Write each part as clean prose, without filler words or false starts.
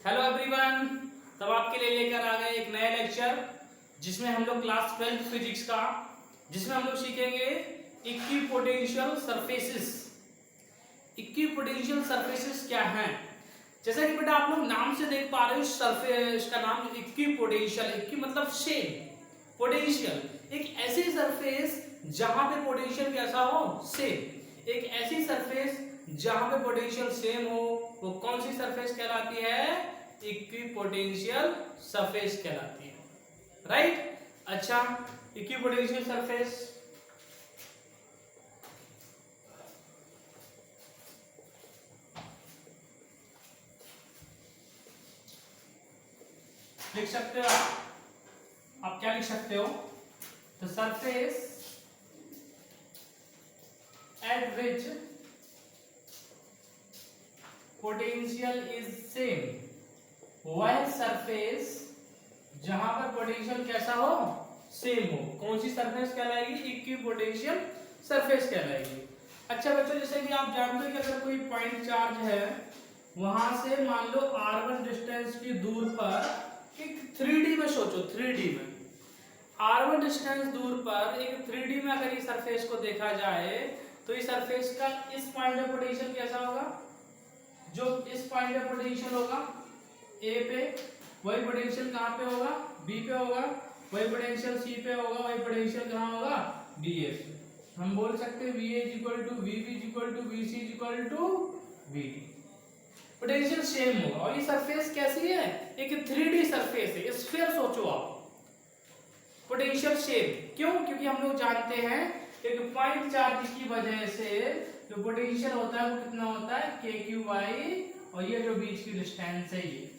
Hello everyone. तब आपके लिए लेकर आ गए एक नया लेक्चर जिसमें हम लोग क्लास 12 फिजिक्स का जिसमें हम लोग सीखेंगे इक्विपोटेंशियल सरफेसेस। इक्विपोटेंशियल सरफेसेस क्या हैं? जैसा कि बेटा आप लोग नाम से देख पा रहे हो, सरफेस का नाम इक्विपोटेंशियल। इक्वि मतलब सेम, पोटेंशियल एक ऐसी सरफेस जहां पे पोटेंशियल कैसा हो, सेम। एक ऐसी सरफेस जहां पे पोटेंशियल सेम हो, वो कौन सी सरफेस कहलाती है? इक्विपोटेंशियल सरफेस कहलाती है। राइट? अच्छा, इक्विपोटेंशियल सरफेस लिख सकते हो आप क्या लिख सकते हो? The surface at which potential is same, वह सरफेस जहां पर पोटेंशियल कैसा हो, सेम हो, कौन सी सरफेस कहलाएगी? इक्विपोटेंशियल सरफेस कहलाएगी। अच्छा बच्चों, जैसे कि आप जानते हो कि अगर कोई पॉइंट चार्ज है, वहां से मान लो r1 डिस्टेंस की दूर पर एक 3D में सोचो, 3D में r1 डिस्टेंस दूर पर एक 3D में अगर इस सरफेस को देखा जाए तो इस सरफेस का इस पॉइंट पे पोटेंशियल कैसा होगा? जो इस पॉइंट पे पोटेंशियल होगा ए पे, वही पोटेंशियल कहां पे होगा? बी पे होगा। वही पोटेंशियल सी पे होगा। वही पोटेंशियल कहां होगा? बी ए पे। हम बोल सकते हैं V A is equal to V B is equal to V C is equal to V D. Potential same होगा। और ये सरफेस कैसी है? एक 3D सरफेस है, स्फीयर सोचो आप। पोटेंशियल सेम क्यों? क्योंकि हम लोग जानते हैं एक पॉइंट चार्ज की वजह से जो पोटेंशियल होता है वो कितना होता है? के क्यू वाई, और ये जो बीच की डिस्टेंस है ये।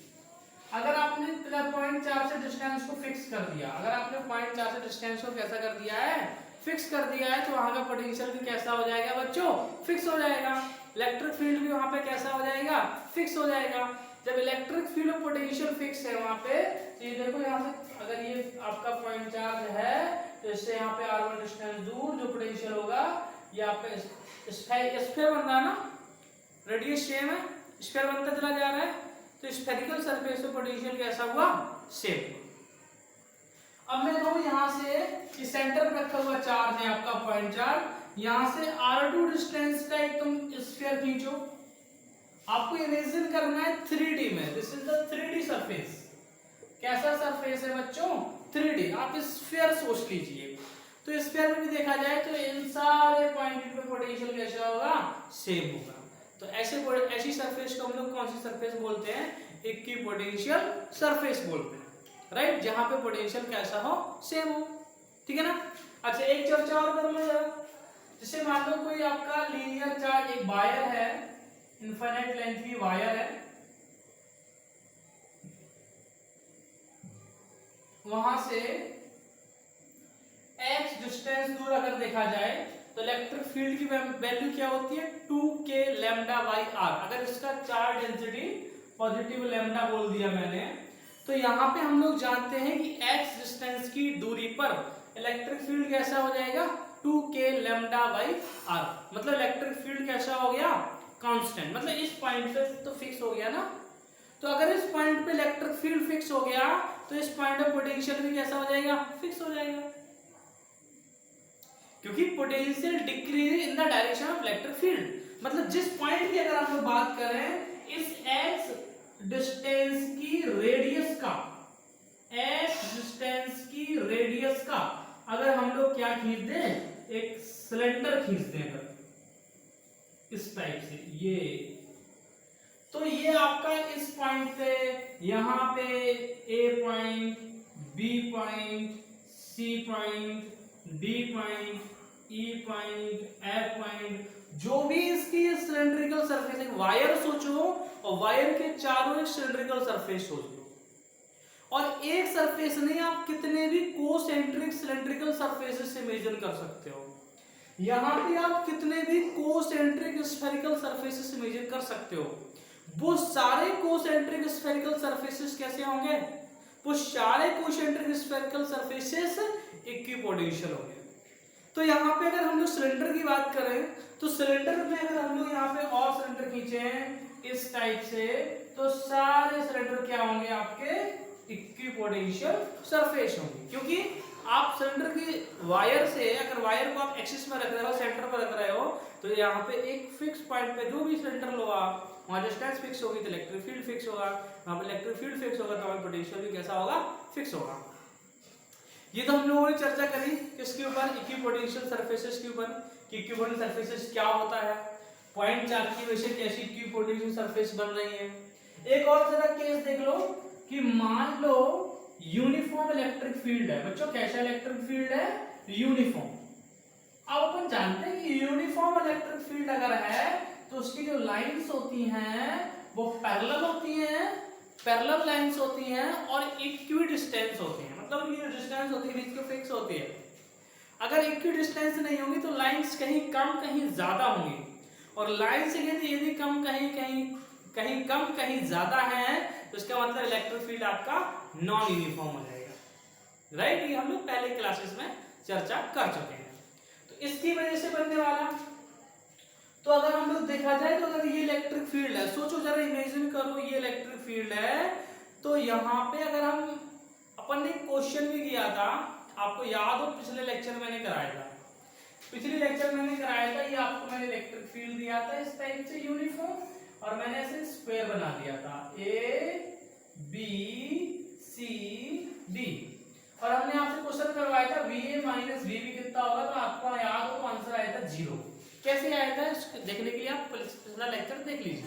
अगर आपने पॉइंट चार्ज से डिस्टेंस को फिक्स कर दिया, अगर आपने पॉइंट चार्ज से डिस्टेंस को कैसा कर दिया है? फिक्स कर दिया है, तो वहां का पोटेंशियल भी कैसा हो जाएगा बच्चों? फिक्स हो जाएगा। इलेक्ट्रिक फील्ड भी वहां पे कैसा हो जाएगा? फिक्स हो जाएगा। जब इलेक्ट्रिक फील्ड और पोटेंशियल फिक्स है वहां पे, तो ये देखो यहाँ से अगर ये आपका पॉइंट चार्ज है तो इससे यहाँ पे r1 डिस्टेंस दूर जो पोटेंशियल होगा ये आपका स्फीयर बन रहा है ना, रेडियस सेम है, स्फीयर बनता चला जा रहा है, तो स्फेरिकल सरफेस पे पोटेंशियल कैसा हुआ? सेम। अब मैं कहूं यहां से इस सेंटर पे रखा हुआ चार्ज है आपका पॉइंट चार्ज, यहां से r2 डिस्टेंस का एक तुम स्फीयर खींचो। आपको इमेजिन करना है 3D में। This is the 3D surface. कैसा सरफेस है बच्चों? 3D। आप स्फीयर सोच लीजिए, तो स्फीयर में भी देखा जाए तो इन सारे पॉइंट पे पोटेंशियल कैसा होगा? सेम होगा। तो ऐसी सरफेस को हम लोग कौन सी सरफेस बोलते हैं? इक्विपोटेंशियल सरफेस बोलते हैं। राइट? जहां पे पोटेंशियल कैसा हो? सेम हो। ठीक है ना? अच्छा, एक चर्चा और कर लो जरा। जैसे मान लो कोई आपका लीनियर चार्ज, एक वायर है, इनफाइनाइट लेंथ की वायर है, वहां से x डिस्टेंस दूर अगर देखा जाए तो इलेक्ट्रिक फील्ड की वैल्यू क्या होती है? 2k lambda by r। अगर इसका चार्ज डेंसिटी पॉजिटिव लैम्डा बोल दिया मैंने, तो यहाँ पे हम लोग जानते हैं कि x डिस्टेंस की दूरी पर इलेक्ट्रिक फील्ड कैसा हो जाएगा? 2k lambda by r। मतलब इलेक्ट्रिक फील्ड कैसा हो गया? कांस्टेंट। मतलब इस पॉइंट पे तो फिक्स हो गया ना। तो अगर इस पॉइंट पे इलेक्ट्रिक फील्ड फिक्स हो गया तो इस पॉइंट पे पोटेंशियल भी कैसा हो जाएगा? फिक्स हो जाएगा। क्योंकि potential decrease in the direction of electric field. मतलब जिस पॉइंट की अगर हम लोग बात करें, इस x डिस्टेंस की रेडियस का, x डिस्टेंस की रेडियस का अगर हम लोग क्या खींच दें? एक सिलेंडर खींच दें अगर इस टाइप से, ये, तो ये आपका इस पॉइंट पे, यहां पे A point, B point, C point, D point, E point, F point, जो भी इसकी सिलेंड्रिकल सरफेस, एक वायर सोचो और वायर के चारों एक सिलेंड्रिकल सरफेस सोच लो। और एक सरफेस नहीं, आप कितने भी कोसेंट्रिक सिलेंड्रिकल सरफेसेस से मेजर कर सकते हो। यहां पे आप कितने भी कोसेंट्रिक स्फेरिकल सरफेसेस से मेजर कर सकते हो। वो सारे कोसेंट्रिक स्फेरिकल सरफेसेस कैसे होंगे? वो सारे कोसेंट्रिक स्फेरिकल सरफेसेस इक्विपोटेंशियल होंगे। तो यहाँ पे अगर हम लोग सिलेंडर की बात करें तो सिलेंडर में अगर हम लोग यहाँ पे और सिलेंडर खींचे हैं इस टाइप से, तो सारे सिलेंडर क्या होंगे आपके इक्विपोटेंशियल सरफेस होंगे, क्योंकि आप सिलेंडर की वायर से, अगर वायर को आप एक्सिस में रख रहे हो, सेंटर पर रख रहे हो, तो यहाँ पे एक फिक्स पॉइंट पे जो भी सिलेंडर लो आप, वहां डिस्टेंस फिक्स होगी तो इलेक्ट्रिक फील्ड फिक्स होगा, वहां पे इलेक्ट्रिक फील्ड फिक्स होगा तो वहां पोटेंशियल भी कैसा होगा, फिक्स होगा। ये तो हम लोगों ने चर्चा करी किसके ऊपर, इक्विपोटेंशियल सरफेसेस के ऊपर, कि इक्विपोटेंशियल सरफेसेस क्या होता है, पॉइंट चार्ज की वजह से कैसी इक्विपोटेंशियल सरफेस बन रही है। एक और जरा केस देख लो कि मान लो यूनिफॉर्म इलेक्ट्रिक फील्ड है बच्चों, कैसा इलेक्ट्रिक फील्ड है, यूनिफॉर्म। अब अपन जानते हैं कि यूनिफॉर्म इलेक्ट्रिक फील्ड अगर है तो उसकी जो लाइंस होती हैं वो पैरेलल होती हैं, पैरेलल लाइंस होती हैं और इक्वी डिस्टेंस होती हैं, मतलब ये डिस्टेंस होती है बीच के फिक्स होती है। अगर इक्वी डिस्टेंस नहीं होगी तो लाइंस कहीं कम कहीं ज्यादा होंगी, और लाइन से यदि कम कहीं कम कहीं ज्यादा है तो इसका मतलब इलेक्ट्रिक फील्ड आपका नॉन यूनिफॉर्म हो जाएगा, राइट। ये हम लोग पहले क्लासेस में चर्चा कर चुके हैं। तो इसकी वजह से बनने वाला, तो अगर हम लोग देखा जाए तो अगर ये इलेक्ट्रिक फील्ड है, सोचो जरा, इमेजिन करो ये इलेक्ट्रिक फील्ड है, तो यहाँ पे अगर हम, अपन ने क्वेश्चन भी किया था, आपको याद हो पिछले लेक्चर मैंने कराया था, पिछले लेक्चर मैंने कराया था, ये आपको मैंने इलेक्ट्रिक फील्ड दिया था इस टाइप से यूनिफॉर्म, और मैंने ऐसे स्क्वायर बना दिया था ए बी सी डी, और हमने आपसे क्वेश्चन करवाया था VA माइनस VB कितना होगा, तो आपको याद हो तो आंसर आया था 0। कैसे आया था देखने के लिए आप पिछला लेक्चर देख लीजिए।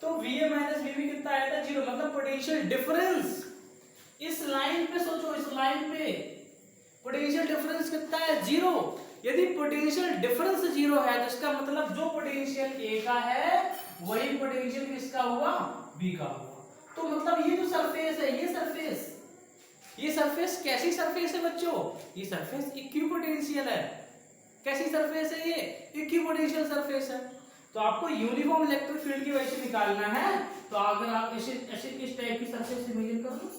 तो VA माइनस VB कितना आया था 0, मतलब पोटेंशियल डिफरेंस इस लाइन पे, सोचो इस लाइन पे पोटेंशियल डिफरेंस कितना है 0। यदि पोटेंशियल डिफरेंस 0 है तो इसका मतलब जो पोटेंशियल A का है वही पोटेंशियल किसका हुआ, B का हुआ। तो मतलब ये जो सरफेस है, ये सरफेस कैसी सरफेस है बच्चों, ये सरफेस इक्विपोटेंशियल है। कैसी सरफेस है ये, इक्विपोटेंशियल सरफेस है। तो आपको यूनिफॉर्म इलेक्ट्रिक फील्ड की वजह से निकालना है, तो अगर आप ऐसे इस टाइप की सरफेस इमेजिन कर लो,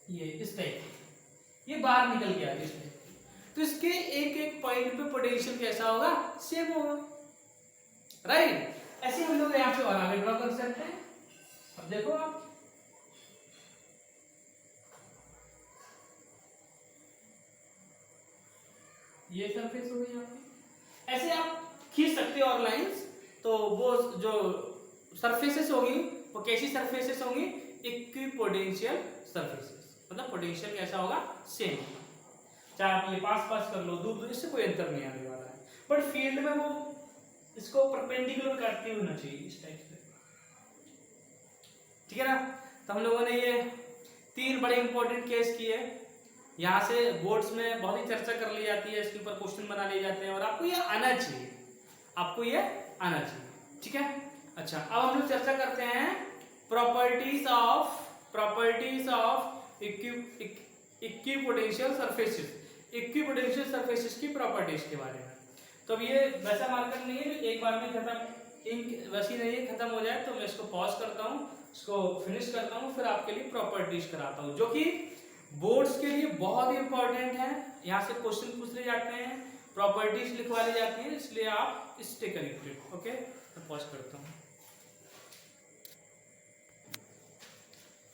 ये इस टाइप, ये बाहर निकल गया इस टाइप, तो इसके एक एक पॉइंट पे पोटेंशियल कैसा होगा, सेम होगा, राइट। ऐसे हम लोग यहाँ पे और आगे ड्रॉ कर सकते हैं। अब देखो आप, ये सरफेस हो गई आपकी, ऐसे आप खींच सकते हो और लाइंस, तो वो जो सरफेसेस होगी वो कैसी सरफेसेस होंगी, इक्विपोटेंशियल सरफेसेस, मतलब पोटेंशियल कैसा होगा, सेम होगा। चाहे आप ये पास कर लो, दूर दूर, इससे कोई अंतर नहीं आने वाला है, बट फील्ड में वो इसको परपेंडिकुलर काटते हुए होना चाहिए इस टाइप से, ठीक है ना। तो हम लोगों ने ये 3 बड़े इंपॉर्टेंट केस किए, यहाँ से बोर्ड्स में बहुत ही चर्चा कर ली जाती है, इसके ऊपर क्वेश्चन बना लिए जाते हैं, और आपको ये आना चाहिए, आपको ये आना चाहिए, ठीक है। अच्छा, अब हम लोग चर्चा करते हैं properties of equipotential surfaces, equipotential surfaces की प्रॉपर्टीज के बारे में। तो अब ये वैसा मार्कर नहीं है एक बार में खत्म, इंक वैसी नहीं है खत्म हो जाए, तो मैं इसको पॉज करता हूँ, इसको फिनिश करता हूँ, फिर आपके लिए प्रॉपर्टीज कराता हूँ, जो कि बोर्ड्स के लिए बहुत ही इंपॉर्टेंट है। यहाँ से क्वेश्चन पूछ ले जाते हैं, प्रॉपर्टीज लिखवा ली जाती है, इसलिए आप स्टे कनेक्टेड। ओके, मैं पॉज करता हूँ।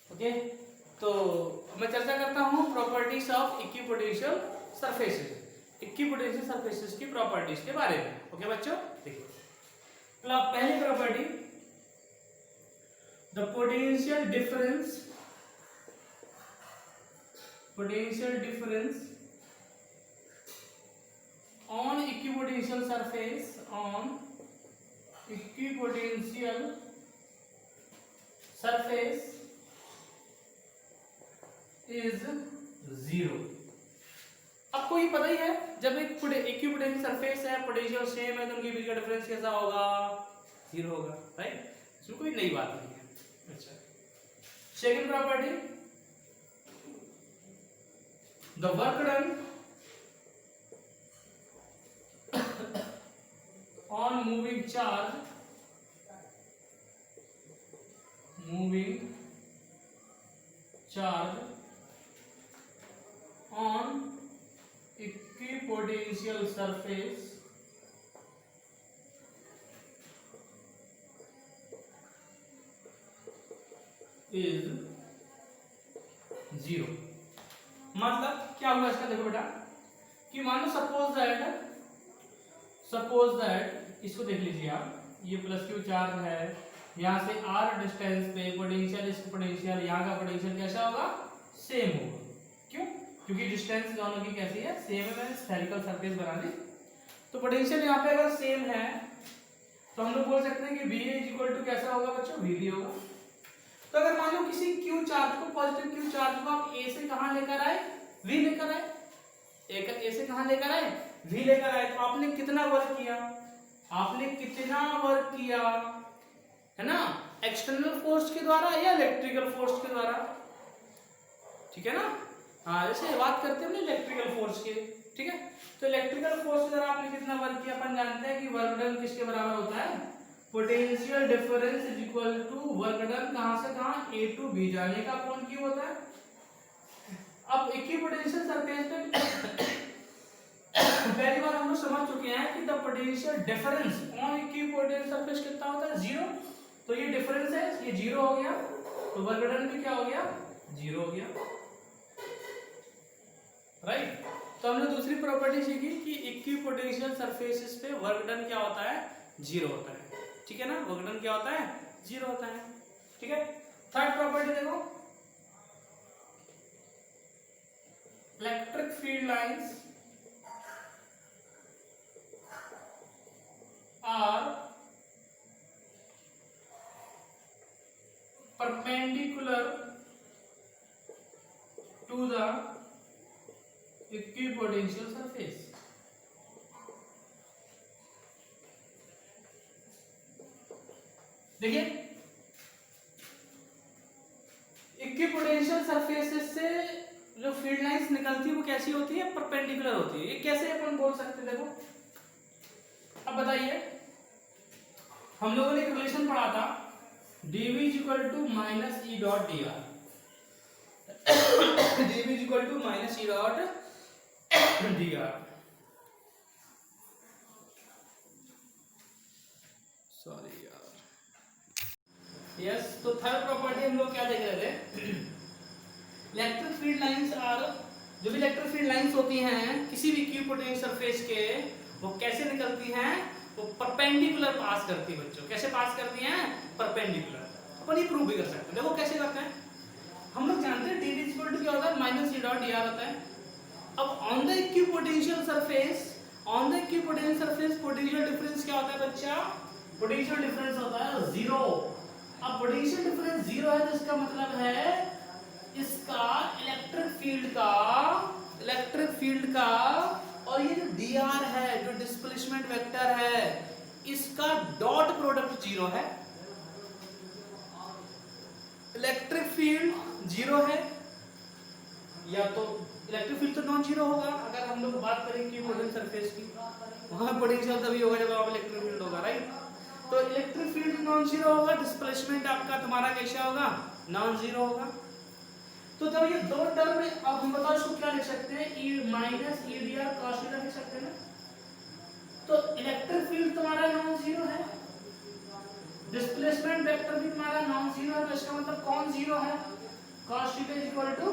ओके, तो मैं चर्चा करता हूँ properties of equipotential surfaces, equipotential surfaces की प्रॉपर्टीज के बारे में। ओके बच्चों, देखिए पहली property, the potential difference on equipotential surface is 0। आपको ये पता ही है, जब एक इक्विपोटेंशियल सरफेस है, पोटेंशियल सेम है, तो उनके बीच का डिफरेंस कैसा होगा, 0 होगा, राइट। इसमें कोई नई बात नहीं है। अच्छा, second property, the work done on moving charge on equipotential surface is 0। मतलब क्या हुआ इसका, देखो बेटा कि मान लो सपोज दैट इसको देख लीजिए आप, ये प्लस क्यू चार्ज है, यहाँ से r डिस्टेंस पे पोटेंशियल, इसका पोटेंशियल, यहाँ का पोटेंशियल कैसा होगा, सेम होगा। क्यों? क्योंकि डिस्टेंस दोनों की कैसी है, सेम है। मैंने स्फेरिकल सरफेस बना दी, तो पोटेंशियल यहाँ पे अगर सेम है तो हम लोग बोल सकते हैं कि VA इज इक्वल टू कैसा होगा बच्चों, VB होगा। तो अगर मान लो किसी क्यू चार्ज को, पॉजिटिव क्यू चार्ज को आप A से कहां लेकर आए, V लेकर आए, A से कहां लेकर आए, V लेकर आए, तो आपने कितना वर्क किया, आपने कितना वर्क किया, है ना, एक्सटर्नल फोर्स के द्वारा या इलेक्ट्रिकल फोर्स के द्वारा, ठीक है ना। हाँ, जैसे बात करते हैं ना इलेक्ट्रिकल फोर्स के, ठीक है। तो इलेक्ट्रिकल फोर्स के द्वारा आपने कितना वर्क किया, अपन जानते हैं कि वर्क डन किसके बराबर होता है, potential difference is equal to work done कहां से कहां, A टू B जाने का अपॉन Q होता है। अब इक्विपोटेंशियल सरफेस पे पहली बार हम लोग समझ चुके हैं कि the potential difference on equipotential surface कितना होता है, 0। तो ये डिफरेंस है, ये 0 हो गया, तो वर्क डन भी क्या हो गया, 0 हो गया, राइट। तो हमने दूसरी प्रॉपर्टी सीखी कि इक्विपोटेंशियल सरफेसेस पे वर्क डन क्या होता है, 0 होता है, ठीक है ना। वर्क डन क्या होता है, 0 होता है, ठीक है। थर्ड प्रॉपर्टी देखो, electric field lines are perpendicular to the equipotential surface। देखिए इक्विपोटेंशियल सरफेसेस से जो फील्ड लाइंस निकलती है वो कैसी होती है, परपेंडिकुलर होती है। ये कैसे अपन बोल सकते हैं, देखो अब बताइए, हम लोगों ने एक रिलेशन पढ़ा था dv is equal to minus e dot dr, dv is equal to minus e dot dr, sorry यार, यस। तो थर्ड प्रॉपर्टी हम लोग क्या देख रहे थे, इलेक्ट्रिक फील्ड लाइंस आर, जो भी इलेक्ट्रिक फील्ड लाइंस होती हैं किसी भी इक्विपोटेंशियल सरफेस के, वो कैसे निकलती हैं, वो परपेंडिकुलर पास करती है बच्चों। कैसे पास करती हैं, परपेंडिकुलर। अपन ये प्रूव भी कर सकते हैं, देखो कैसे करते हैं। हम लोग जानते हैं dv इक्वल टू क्या होता है, माइनस e डॉट dr होता है। अब on the equipotential surface, on the equipotential surface potential difference क्या होता है बच्चा, पोटेंशियल डिफरेंस होता है 0। अब पोटेंशियल डिफरेंस 0 है तो इसका मतलब है इसका इलेक्ट्रिक फील्ड का और ये जो dr है, जो डिस्प्लेसमेंट वेक्टर है, इसका डॉट प्रोडक्ट 0 है। इलेक्ट्रिक फील्ड 0 है, या तो इलेक्ट्रिक फील्ड तो नॉन जीरो होगा। अगर हम लोग बात करें कि पोटेंशियल सरफेस की, वहां पोटेंशियल तभी होगा जब वहां इलेक्ट्रिक फील्ड होगा, राइट। तो इलेक्ट्रिक फील्ड नॉन जीरो होगा, डिस्प्लेसमेंट आपका तुम्हारा कैसा होगा, नॉन जीरो होगा। तो जब ये दो टर्म में, अब हम बताओ इसको क्या लिख सकते हैं, e minus e dr cos theta लिख सकते हैं ना। तो इलेक्ट्रिक फील्ड तुम्हारा नॉन जीरो है, डिस्प्लेसमेंट वेक्टर भी तुम्हारा नॉन जीरो है, तो इसका मतलब कौन जीरो है, cos theta is equal to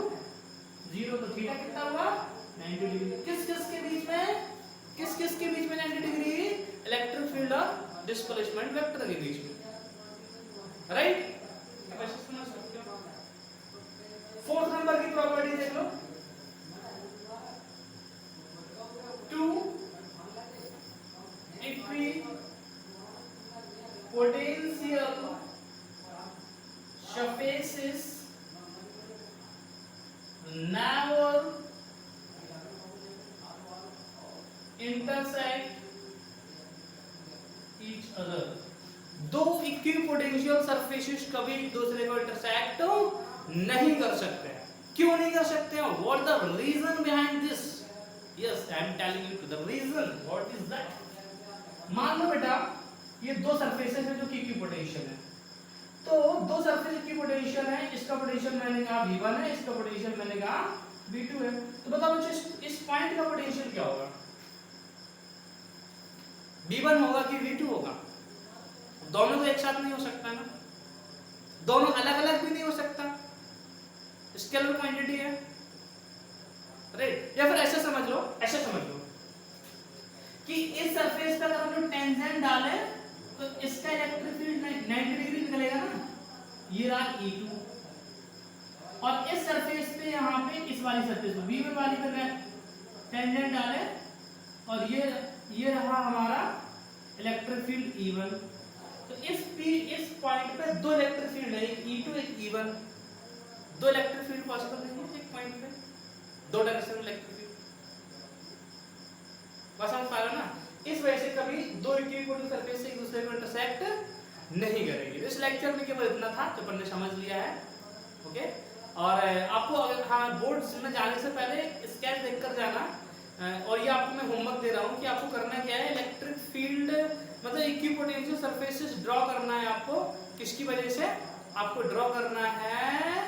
0। तो थीटा कितना हुआ, 90 डिग्री। किस किस के बीच में, किस किस के बीच में 90 डिग्री, इलेक्ट्रिक फील्ड और डिस्प्लेसमेंट वेक्टर के बीच में, राइट। फोर्थ नंबर की प्रॉपर्टी देख लो, 2 equipotential surfaces never intersect each other। दो इक्विपोटेंशियल सरफेसेस कभी एक दूसरे को इंटरसेक्ट नहीं कर सकते हैं। क्यों नहीं कर सकते हैं, what the reason behind this, yes I am telling you the reason, what is that. मान लो बेटा ये दो सरफेसेस हैं जो कि इक्विपोटेंशियल है, तो दो सरफेस की पोटेंशियल है, इसका पोटेंशियल मैंने कहा v1 है, इसका पोटेंशियल मैंने कहा v2 है। तो बताओ बच्चों इस पॉइंट का पोटेंशियल क्या होगा, v1 होगा कि v2 होगा, दोनों तो एक साथ नहीं हो सकता ना, दोनों अलग अलग भी नहीं हो सकता, स्केलर क्वांटिटी है, राइट। या फिर ऐसे समझ लो, ऐसे समझ लो कि इस सरफेस पर अगर हम लोग टेंजेंट डालें तो इसका इलेक्ट्रिक फील्ड 90 डिग्री निकलेगा ना, ये रहा E2, और इस सरफेस पे यहाँ पे इस वाली सरफेस पे V1 वाली पे टेंजेंट डाले और ये रहा हमारा इलेक्ट्रिक फील्ड E1। तो इस पॉइंट पे दो इलेक्ट्रिक फील्ड है, एक E2 एक E1, दो इलेक्ट्रिक फील्ड पॉसिबल नहीं है एक पॉइंट पे, दो डायरेक्शन में इलेक्ट्रिक फील्ड, बस समझ पा रहे हो ना। इस वजह से कभी दो इक्विपोटेंशियल सरफेस से एक दूसरे को इंटरसेक्ट नहीं करेंगे। इस लेक्चर में केवल इतना था जो अपन ने समझ लिया है, ओके। और आपको अगर हाँ बोर्ड में जाने से पहले स्केच देखकर जाना, और ये आपको मैं होमवर्क दे रहा हूँ कि आपको करना क्या है, इलेक्ट्रिक फील्ड मतलब इक्विपोटेंशियल सरफेसेस ड्रॉ करना है आपको। किसकी वजह से? आपको ड्रॉ करना है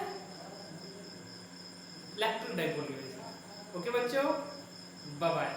इलेक्ट्रिक डाइपोल की वजह से। ओके बच्चों, बाय बाय।